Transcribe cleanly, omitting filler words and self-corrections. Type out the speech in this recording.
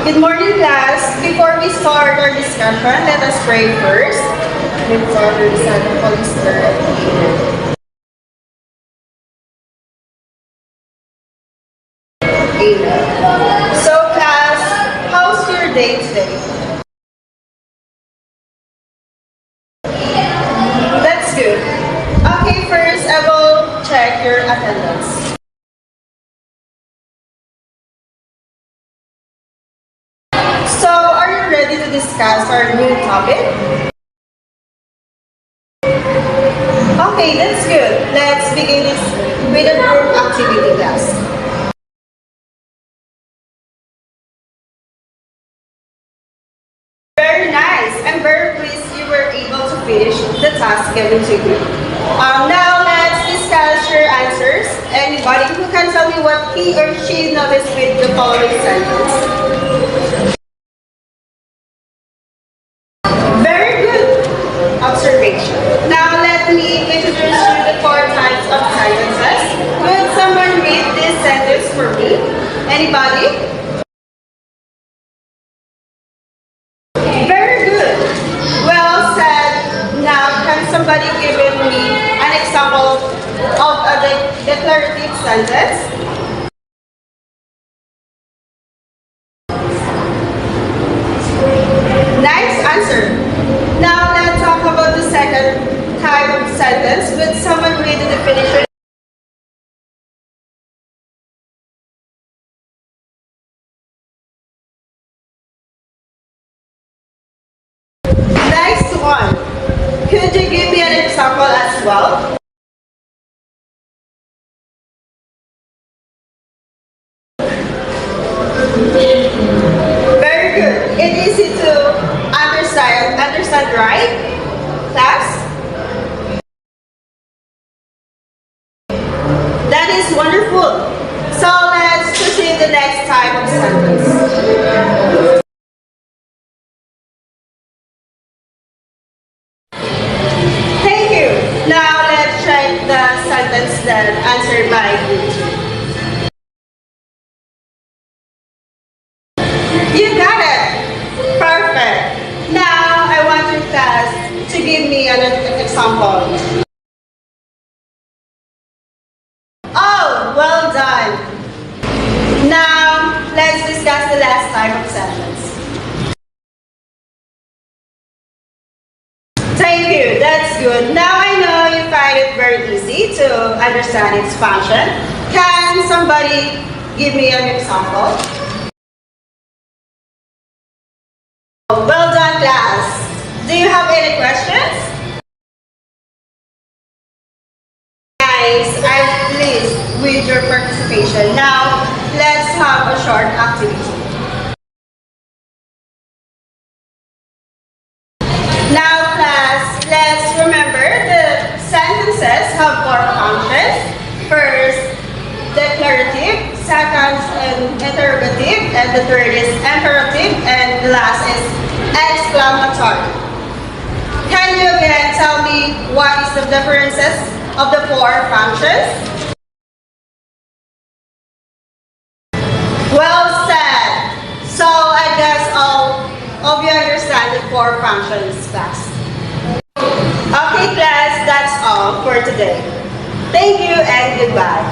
Good morning, class. Before we start our discussion, let us pray first. In the Father, the Son, and the Holy Spirit. Amen. So, class, how's your day today? That's good. Okay, first I will check your attendance. So, are you ready to discuss our new topic? Okay, that's good. Let's begin this with a group activity class. Very nice. I'm very pleased you were able to finish the task given to you. Now let's discuss your answers. Anybody who can tell me what he or she noticed with the following sentence? Very good observation. Now let me introduce you the 4 types of sentences. Could someone read this sentence for me? Anybody? Very good. Well said. Now can somebody give me an example of a declarative sentence? Nice answer. Now let's talk about the second type of sentence. Would someone read the definition? Nice one. Could you give me an example as well? Very good. It's easy to understand, right? Class? That is wonderful. So let's proceed to the next type of sentence. Thank you. Now let's check the sentence that answered by you. You got it. Perfect. Now I want your class to give me an example. Oh, well done. Now let's discuss the last type of sentence. Thank you. That's good. Now I know you find it very easy to understand its function. Can somebody give me an example? Well done, class. Do you have any questions? Guys, I'm pleased with your participation. Now, let's have a short activity. Now, class, let's remember the sentences have 4 functions. First, declarative. Second, interrogative. And the third is imperative. And the last is exclamatory. Can you again tell me what is the differences of the 4 functions? Well said. So I guess all of you understand the 4 functions, class. Okay, class, that's all for today. Thank you and goodbye.